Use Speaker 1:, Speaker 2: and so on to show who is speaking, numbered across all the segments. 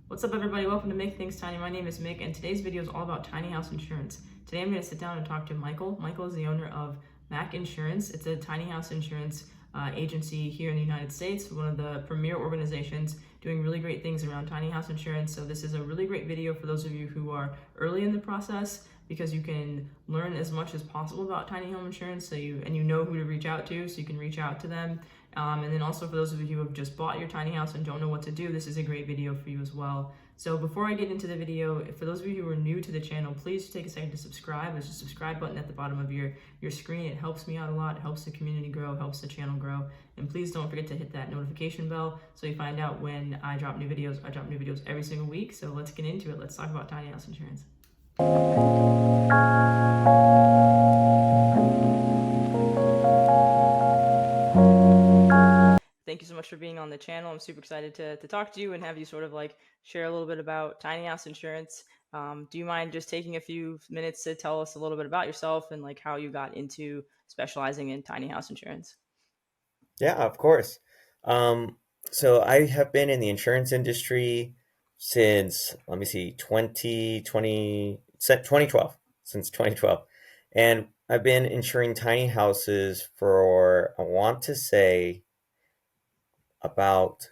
Speaker 1: What's up, everybody? Welcome to Make Things Tiny. My name is Mick, and today's video is all about tiny house insurance. Today I'm going to sit down and talk to Michael. Michael is the owner of Mac Insurance. It's a tiny house insurance agency here in the United States, one of the premier organizations doing really great things around tiny house insurance. So this is a really great video for those of you who are early in the process, because you can learn as much as possible about tiny home insurance, so you know who to reach out to, so you can reach out to them. And then also for those of you who have just bought your tiny house and don't know what to do, this is a great video for you as well. So before I get into the video, for those of you who are new to the channel, please take a second to subscribe. There's a subscribe button at the bottom of your screen. It helps me out a lot. It helps the community grow, helps the channel grow. And please don't forget to hit that notification bell so you find out when I drop new videos. I drop new videos every single week. So let's get into it. Let's talk about tiny house insurance. Thank you so much for being on the channel. I'm super excited to talk to you and have you sort of like share a little bit about tiny house insurance. Do you mind just taking a few minutes to tell us a little bit about yourself and like how you got into specializing in tiny house insurance?
Speaker 2: Yeah, of course. Um, so I have been in the insurance industry since, let me see, 2012, since 2012. And I've been insuring tiny houses for, I want to say, about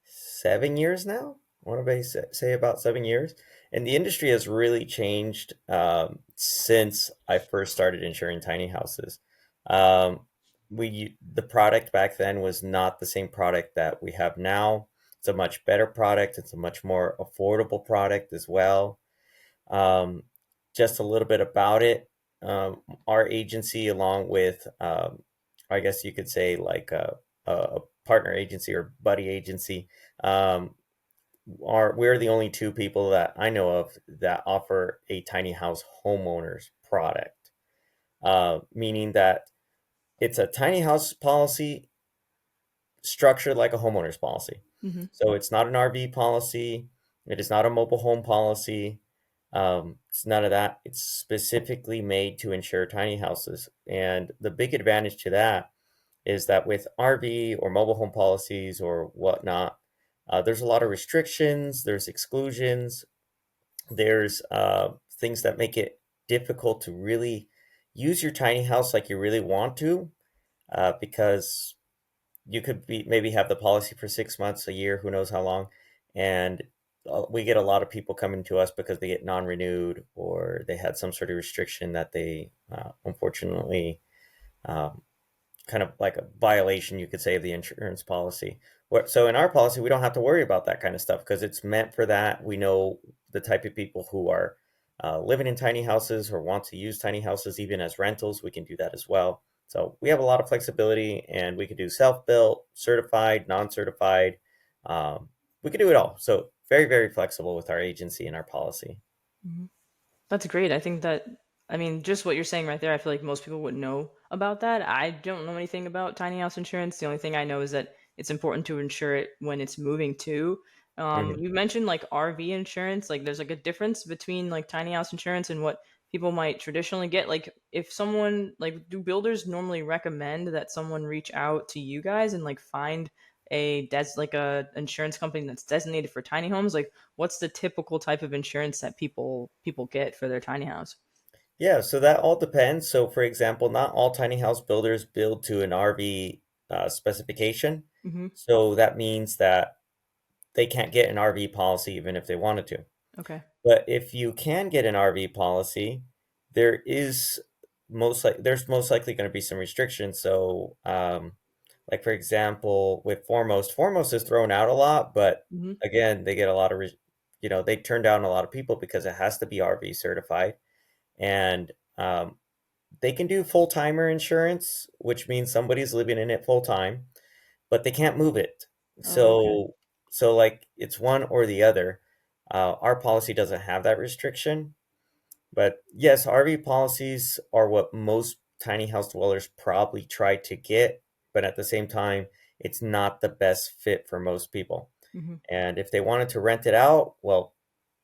Speaker 2: 7 years now. What do I say about 7 years? And the industry has really changed since I first started insuring tiny houses. Um, the product back then was not the same product that we have now. It's a much better product. It's a much more affordable product as well. Um, just a little bit about it. Our agency, along with, I guess you could say, like a partner agency or buddy agency, um, we're the only two people that I know of that offer a tiny house homeowners product, meaning that it's a tiny house policy structured like a homeowner's policy.
Speaker 1: Mm-hmm.
Speaker 2: So it's not an RV policy. It is not a mobile home policy. It's none of that. It's specifically made to insure tiny houses. And the big advantage to that is that with RV or mobile home policies or whatnot, there's a lot of restrictions, there's exclusions, there's things that make it difficult to really use your tiny house like you really want to, because you could be maybe have the policy for 6 months, a year, who knows how long, and we get a lot of people coming to us because they get non-renewed or they had some sort of restriction that they unfortunately, um, kind of like a violation, you could say, of the insurance policy. So in our policy, we don't have to worry about that kind of stuff because it's meant for that. We know the type of people who are living in tiny houses or want to use tiny houses even as rentals. We can do that as well. So we have a lot of flexibility, and we can do self-built, certified, non-certified. We can do it all. So very, very flexible with our agency and our policy.
Speaker 1: Mm-hmm. That's great. I think that, I mean, just what you're saying right there, I feel like most people wouldn't know about that. I don't know anything about tiny house insurance. The only thing I know is that it's important to insure it when it's moving too.
Speaker 2: Mhm.
Speaker 1: You mentioned like RV insurance, like there's like a difference between like tiny house insurance and what people might traditionally get. Like if someone, like, do builders normally recommend that someone reach out to you guys and like find like a insurance company that's designated for tiny homes? Like what's the typical type of insurance that people get for their tiny house?
Speaker 2: Yeah, so that all depends. So, for example, not all tiny house builders build to an RV specification.
Speaker 1: Hmm.
Speaker 2: So that means that they can't get an RV policy even if they wanted to.
Speaker 1: Okay.
Speaker 2: But if you can get an RV policy, there is there's most likely going to be some restrictions. So, like for example, with Foremost is thrown out a lot, but
Speaker 1: Hmm.
Speaker 2: again, they get a lot of, they turn down a lot of people because it has to be RV certified, and they can do full timer insurance, which means somebody's living in it full time, but they can't move it.
Speaker 1: Oh, okay.
Speaker 2: So like it's one or the other. Our policy doesn't have that restriction, but yes, RV policies are what most tiny house dwellers probably try to get, but at the same time, it's not the best fit for most people.
Speaker 1: Hmm.
Speaker 2: And if they wanted to rent it out, well,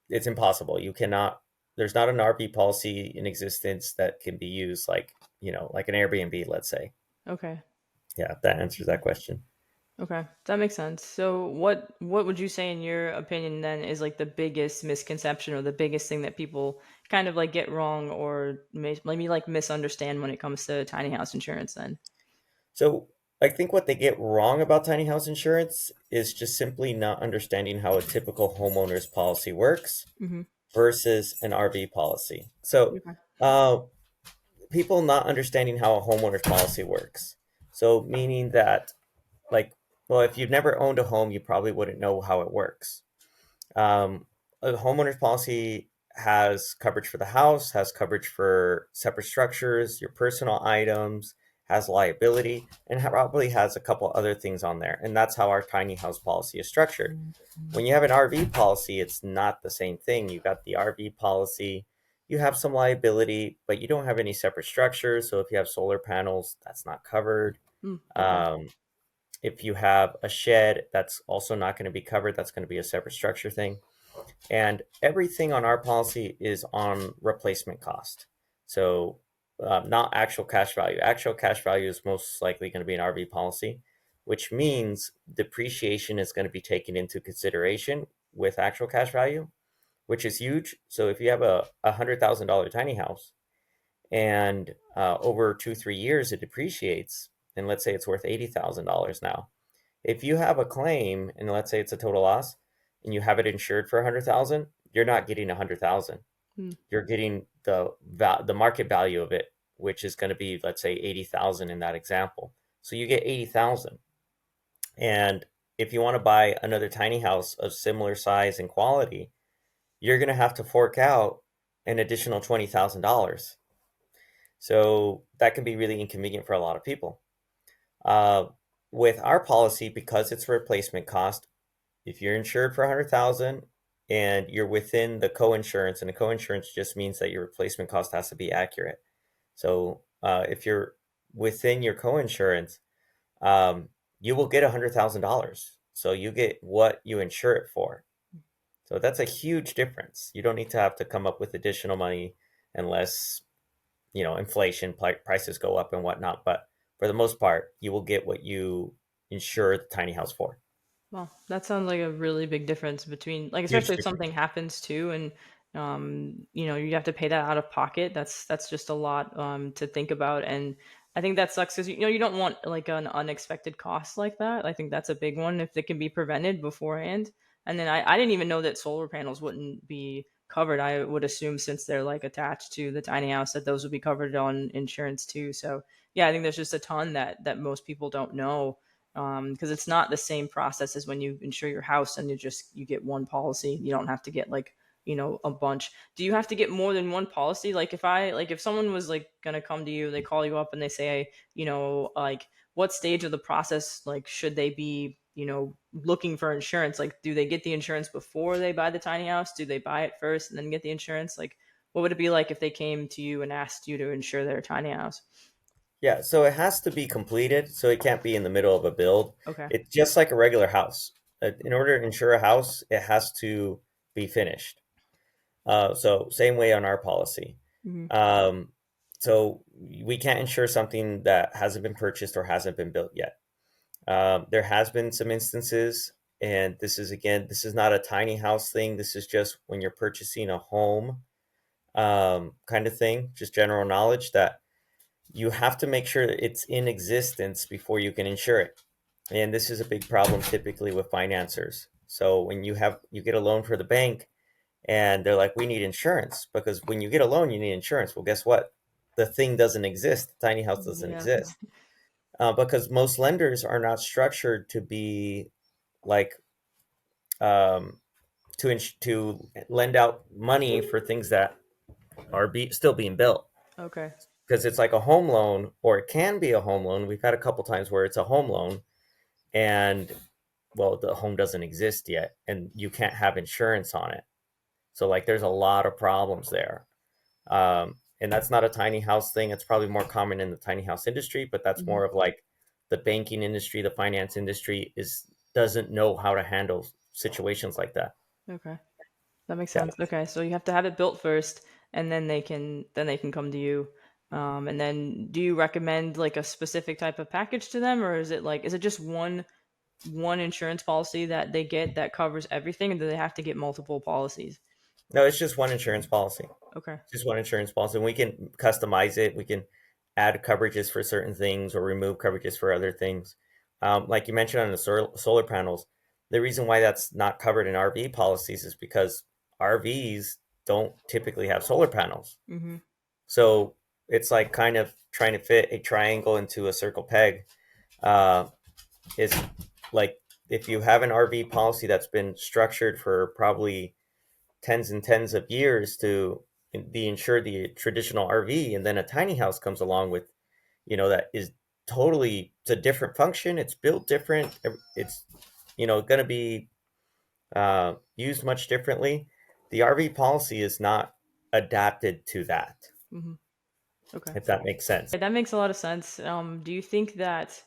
Speaker 2: it's impossible. You cannot. There's not an RV policy in existence that can be used like, like an Airbnb, let's say.
Speaker 1: Okay.
Speaker 2: Yeah, if that answers that question.
Speaker 1: Okay, that makes sense. So what would you say in your opinion then is like the biggest misconception or the biggest thing that people kind of like get wrong or maybe like misunderstand when it comes to tiny house insurance then?
Speaker 2: So I think what they get wrong about tiny house insurance is just simply not understanding how a typical homeowner's policy works
Speaker 1: Mhm.
Speaker 2: versus an RV policy. So
Speaker 1: Okay.
Speaker 2: uh, people not understanding how a homeowner's policy works. So meaning that, like, well, if you've never owned a home, you probably wouldn't know how it works. Um, a homeowner's policy has coverage for the house, has coverage for separate structures, your personal items, has liability, and probably has a couple other things on there. And that's how our tiny house policy is structured. When you have an RV policy, it's not the same thing. You got the RV policy, you have some liability, but you don't have any separate structures. So if you have solar panels, that's not covered.
Speaker 1: Mm, okay.
Speaker 2: Um, if you have a shed, that's also not going to be covered. That's going to be a separate structure thing. And everything on our policy is on replacement cost. So, not actual cash value. Actual cash value is most likely going to be an RV policy, which means depreciation is going to be taken into consideration with actual cash value, which is huge. So, if you have a $100,000 tiny house and over 2, 3 years it depreciates, and let's say it's worth $80,000 now, if you have a claim and let's say it's a total loss and you have it insured for 100,000, you're not getting 100,000.
Speaker 1: Mm,
Speaker 2: You're getting the market value of it, which is going to be, let's say, 80,000 in that example. So you get 80,000. And if you want to buy another tiny house of similar size and quality, you're going to have to fork out an additional $20,000. So that can be really inconvenient for a lot of people. Uh, with our policy, because it's replacement cost, if you're insured for 100,000 and you're within the co-insurance, and the co-insurance just means that your replacement cost has to be accurate. So if you're within your co-insurance, you will get $100,000. So you get what you insure it for. So that's a huge difference. You don't need to have to come up with additional money unless inflation prices go up and whatnot. But for the most part, you will get what you insure the tiny house for.
Speaker 1: well, that sounds like a really big difference between like
Speaker 2: Huge
Speaker 1: especially if something
Speaker 2: difference.
Speaker 1: happens too and you have to pay that out of pocket. That's just a lot to think about and I think that sucks cuz you don't want like an unexpected cost like that. I think that's a big one if it can be prevented beforehand. And then I didn't even know that solar panels wouldn't be covered. I would assume since they're like attached to the tiny house that those would be covered on insurance too. So, yeah, I think there's just a ton that most people don't know because it's not the same process as when you insure your house and you get one policy. You don't have to get like a bunch. Do you have to get more than one policy? Like if someone was like gonna come to you, they call you up and they say, like what stage of the process like should they be looking for insurance? Like do they get the insurance before they buy the tiny house? Do they buy it first and then get the insurance? Like what would it be like if they came to you and asked you to insure their tiny house?
Speaker 2: Yeah, so it has to be completed, so it can't be in the middle of a build.
Speaker 1: Okay.
Speaker 2: It's just like a regular house. In order to insure a house, it has to be finished. So same way on our policy.
Speaker 1: Hmm.
Speaker 2: Um, so we can't insure something that hasn't been purchased or hasn't been built yet. There has been some instances, and this is not a tiny house thing. This is just when you're purchasing a home, kind of thing, just general knowledge that you have to make sure it's in existence before you can insure it. And this is a big problem typically with financiers. So when you get a loan for the bank and they're like, we need insurance because when you get a loan, you need insurance. Well, guess what? The thing doesn't exist. The tiny house doesn't
Speaker 1: Yeah.
Speaker 2: exist because most lenders are not structured to be like um, to lend out money for things that are still being built.
Speaker 1: Okay.
Speaker 2: Because it's like a home loan, or it can be a home loan. We've had a couple times where it's a home loan, and well, the home doesn't exist yet, and you can't have insurance on it. So like, there's a lot of problems there, and that's not a tiny house thing. It's probably more common in the tiny house industry, but that's
Speaker 1: Mhm.
Speaker 2: more of like the banking industry, the finance industry is doesn't know how to handle situations like that.
Speaker 1: Okay. That makes
Speaker 2: Yeah.
Speaker 1: sense. Okay, so you have to have it built first, and then they can come to you. And then do you recommend like a specific type of package to them, or is it just one one insurance policy that they get that covers everything, and do they have to get multiple policies?
Speaker 2: No, it's just one insurance policy.
Speaker 1: Okay.
Speaker 2: Just one insurance policy. And we can customize it. We can add coverages for certain things or remove coverages for other things. Like you mentioned on the solar panels, the reason why that's not covered in RV policies is because RVs don't typically have solar panels.
Speaker 1: Mm-hmm.
Speaker 2: So it's like kind of trying to fit a triangle into a circle peg. Uh, is like if you have an RV policy that's been structured for probably tens and tens of years to be insured the traditional RV, and then a tiny house comes along with, that is totally, it's a different function. It's built different. It's, going to be used much differently. The RV policy is not adapted to that,
Speaker 1: Mm-hmm. Okay.
Speaker 2: if that makes sense.
Speaker 1: That makes a lot of sense. Do you think that,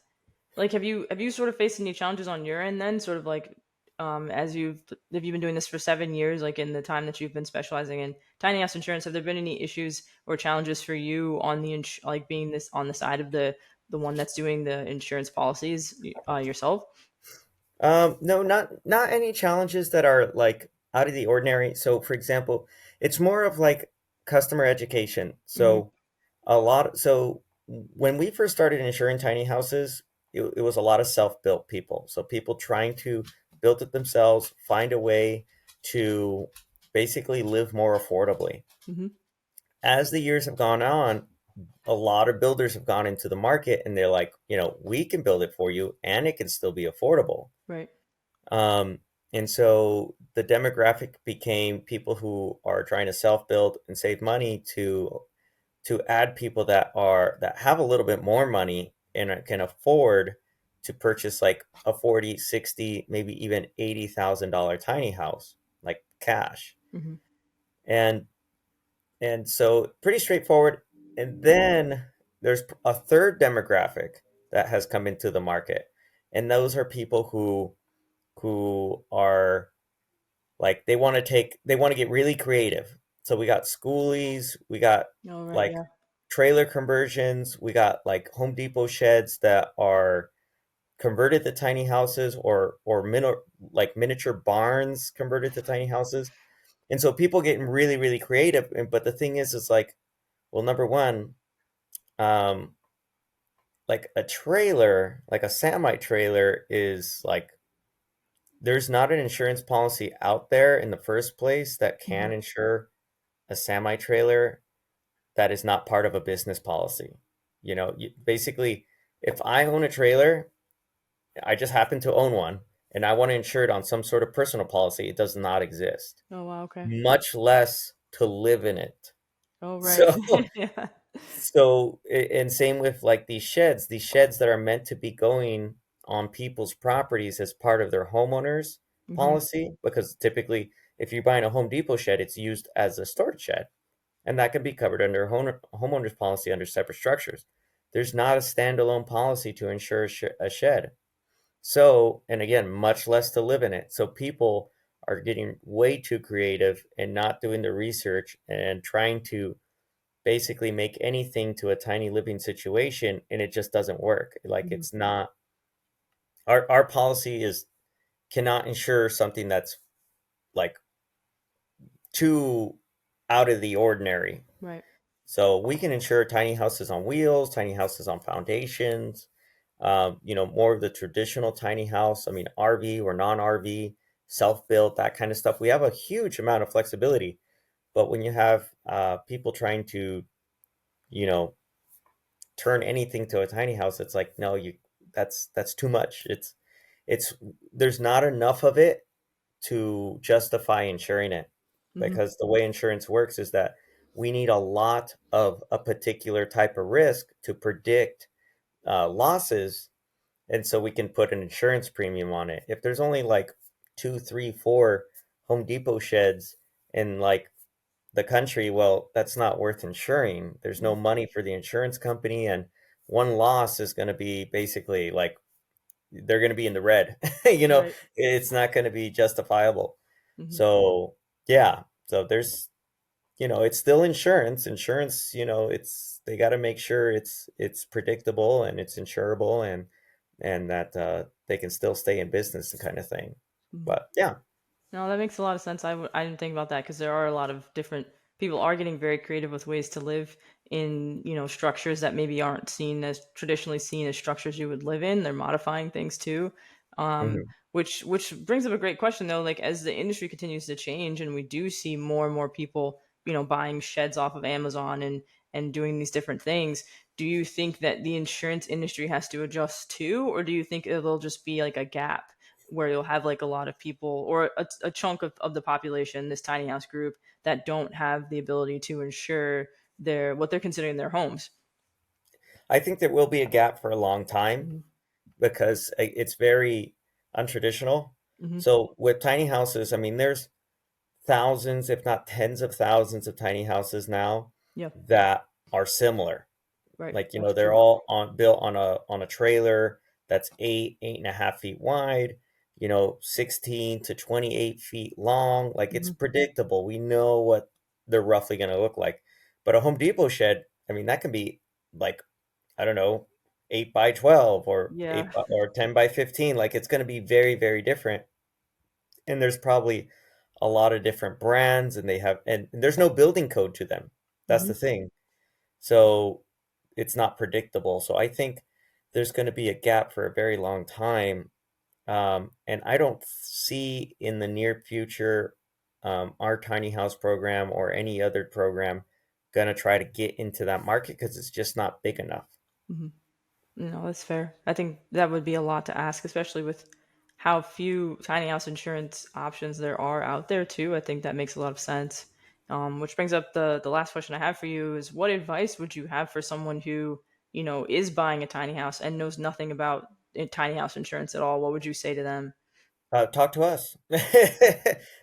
Speaker 1: like, have you sort of faced any challenges on your end then, sort of like, as have you been doing this for 7 years, like in the time that you've been specializing in tiny house insurance, have there been any issues or challenges for you on like being this on the side of the one that's doing the insurance policies yourself?
Speaker 2: No, not any challenges that are like out of the ordinary. So, for example, it's more of like customer education.
Speaker 1: Mm-hmm.
Speaker 2: So when we first started insuring tiny houses, it was a lot of self-built people. So people trying to build it themselves, find a way to basically live more affordably.
Speaker 1: Mm-hmm.
Speaker 2: As the years have gone on, a lot of builders have gone into the market and they're like, we can build it for you and it can still be affordable.
Speaker 1: Right.
Speaker 2: Um, and so the demographic became people who are trying to self-build and save money to add people that have a little bit more money and can afford to purchase like a 40, 60, maybe even $80,000 tiny house, like cash.
Speaker 1: Mm-hmm.
Speaker 2: And so pretty straightforward. And then there's a third demographic that has come into the market. And those are people who are like they want to get really creative. So we got schoolies, we got
Speaker 1: Oh, right.
Speaker 2: like
Speaker 1: Yeah.
Speaker 2: trailer conversions, we got like Home Depot sheds that are converted to tiny houses or like miniature barns converted to tiny houses. And so people getting really really creative. But the thing is like, well, number one, um, like a trailer, like a semi trailer is like there's not an insurance policy out there in the first place that
Speaker 1: Mm-hmm.
Speaker 2: can insure a semi trailer that is not part of a business policy. Basically, if I own a trailer, I just happen to own one, and I want to insure it on some sort of personal policy, it does not exist,
Speaker 1: Oh, wow. Okay.
Speaker 2: much less to live in it.
Speaker 1: Oh, right.
Speaker 2: So,
Speaker 1: Yeah.
Speaker 2: and same with like these sheds that are meant to be going on people's properties as part of their homeowners
Speaker 1: Mm-hmm.
Speaker 2: policy, because typically, if you're buying a Home Depot shed, it's used as a storage shed, and that can be covered under homeowners policy under separate structures. There's not a standalone policy to insure a shed. So, and again, much less to live in it. So people are getting way too creative and not doing the research and trying to basically make anything to a tiny living situation, and it just doesn't work. Like
Speaker 1: Mm-hmm.
Speaker 2: it's not our policy is cannot insure something that's like too out of the ordinary.
Speaker 1: Right.
Speaker 2: So we can insure tiny houses on wheels, tiny houses on foundations, more of the traditional tiny house. I mean, RV or non-RV, self-built, that kind of stuff. We have a huge amount of flexibility. But when you have people trying to, you know, turn anything to a tiny house, it's like, no, that's too much. It's there's not enough of it to justify insuring it,
Speaker 1: Mm-hmm.
Speaker 2: because the way insurance works is that we need a lot of a particular type of risk to predict losses, and so we can put an insurance premium on it. If there's only like two, three, four Home Depot sheds in like the country, well, that's not worth insuring. There's no money for the insurance company, and one loss is going to be basically like they're going to be in the red.
Speaker 1: Right.
Speaker 2: It's not going to be justifiable.
Speaker 1: Mm-hmm.
Speaker 2: So yeah, so there's it's still insurance. Insurance, it's they got to make sure it's predictable and it's insurable, and and that they can still stay in business and kind of thing.
Speaker 1: Mhm.
Speaker 2: But yeah.
Speaker 1: No, that makes a lot of sense. I didn't think about that because there are a lot of different people are getting very creative with ways to live in, structures that maybe aren't seen as traditionally seen as structures you would live in. They're modifying things too.
Speaker 2: Mhm.
Speaker 1: Which brings up a great question though, like as the industry continues to change and we do see more and more people, buying sheds off of Amazon and doing these different things, do you think that the insurance industry has to adjust too, or do you think it'll just be like a gap where you'll have like a lot of people or a chunk of the population, this tiny house group, that don't have the ability to insure their what they're considering their homes?
Speaker 2: I think there will be a gap for a long time
Speaker 1: Hmm.
Speaker 2: because it's very untraditional.
Speaker 1: Hmm.
Speaker 2: So with tiny houses, I mean, there's thousands, if not tens of thousands of tiny houses now
Speaker 1: Yeah,
Speaker 2: that are similar.
Speaker 1: right.
Speaker 2: Like,
Speaker 1: That's
Speaker 2: they're
Speaker 1: true.
Speaker 2: all built on a trailer that's 8.5 feet wide, 16 to 28 feet long. Like, it's
Speaker 1: Hmm.
Speaker 2: predictable. We know what they're roughly going to look like. But a Home Depot shed, I mean, that can be like, I don't know, 8 by 12 or
Speaker 1: Yeah.
Speaker 2: 10 by 15. Like, it's going to be very, very different. And there's probably a lot of different brands, and there's no building code to them. That's
Speaker 1: Hmm.
Speaker 2: the thing. So it's not predictable. So I think there's going to be a gap for a very long time. And I don't see in the near future our tiny house program or any other program going to try to get into that market because it's just not big enough.
Speaker 1: Hmm. No, that's fair. I think that would be a lot to ask, especially with how few tiny house insurance options there are out there too. I think that makes a lot of sense. Which brings up the last question I have for you is what advice would you have for someone who, is buying a tiny house and knows nothing about tiny house insurance at all? What would you say to them?
Speaker 2: Talk to us.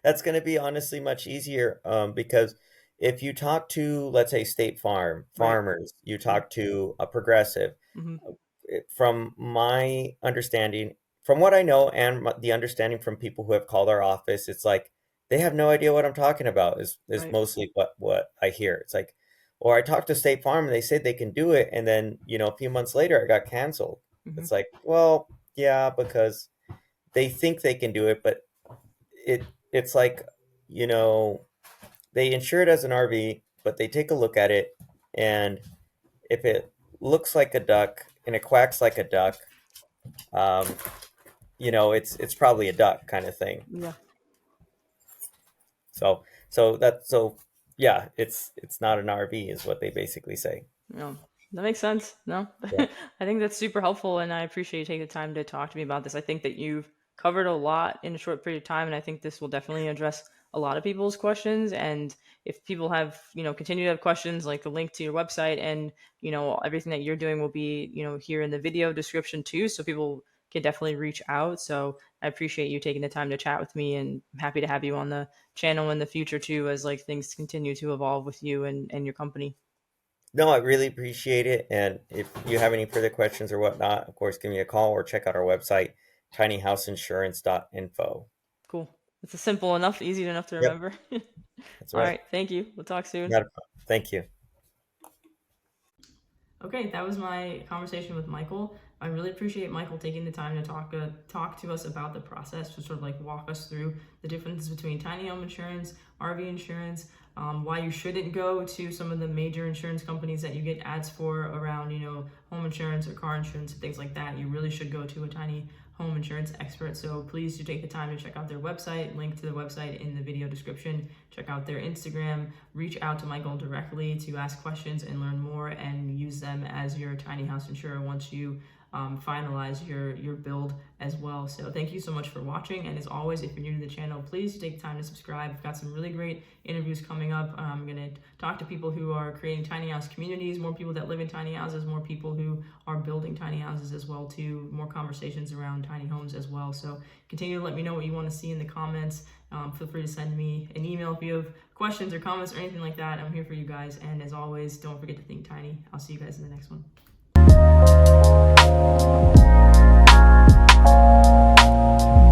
Speaker 2: That's going to be honestly much easier because if you talk to, let's say, State Farm,
Speaker 1: Right.
Speaker 2: farmers, you
Speaker 1: Yeah.
Speaker 2: talk to a Progressive,
Speaker 1: Hmm.
Speaker 2: from my understanding, from what I know, and the understanding from people who have called our office, it's like they have no idea what I'm talking about. Is
Speaker 1: Right.
Speaker 2: mostly what I hear. It's like, or I talked to State Farm and they said they can do it, and then a few months later I got canceled.
Speaker 1: Hmm.
Speaker 2: It's like, well, yeah, because they think they can do it, but it's like, you know, they insure it as an RV, but they take a look at it, and if it looks like a duck and it quacks like a duck, um, it's probably a duck kind of thing.
Speaker 1: Yeah.
Speaker 2: So yeah, it's not an RV is what they basically say.
Speaker 1: No, that makes sense. No,
Speaker 2: Yeah.
Speaker 1: I think that's super helpful, and I appreciate you taking the time to talk to me about this. I think that you've covered a lot in a short period of time, and I think this will definitely address a lot of people's questions. And if people have, continue to have questions, like the link to your website and everything that you're doing will be, here in the video description too, so people can definitely reach out. So I appreciate you taking the time to chat with me, and I'm happy to have you on the channel in the future too, as like things continue to evolve with you and your company.
Speaker 2: No, I really appreciate it. And if you have any further questions or whatnot, of course, give me a call or check out our website, tinyhouseinsurance.info.
Speaker 1: Cool. It's a simple enough, easy enough to
Speaker 2: Yep,
Speaker 1: remember.
Speaker 2: that's
Speaker 1: All
Speaker 2: right.
Speaker 1: right. Thank you. We'll talk soon.
Speaker 2: Not a problem. Thank you.
Speaker 1: Okay, that was my conversation with Michael. I really appreciate Michael taking the time to talk to us about the process, to sort of like walk us through the differences between tiny home insurance, RV insurance, why you shouldn't go to some of the major insurance companies that you get ads for around, home insurance or car insurance and things like that. You really should go to a tiny home insurance expert. So please do take the time to check out their website. Link to the website in the video description. Check out their Instagram. Reach out to Michael directly to ask questions and learn more, and use them as your tiny house insurer once you finalize your build as well. So thank you so much for watching, and as always, if you're new to the channel, please take time to subscribe. We've got some really great interviews coming up. I'm going to talk to people who are creating tiny house communities, more people that live in tiny houses, more people who are building tiny houses as well too, more conversations around tiny homes as well. So continue to let me know what you want to see in the comments. Feel free to send me an email if you have questions or comments or anything like that. I'm here for you guys, and as always, don't forget to think tiny. I'll see you guys in the next one.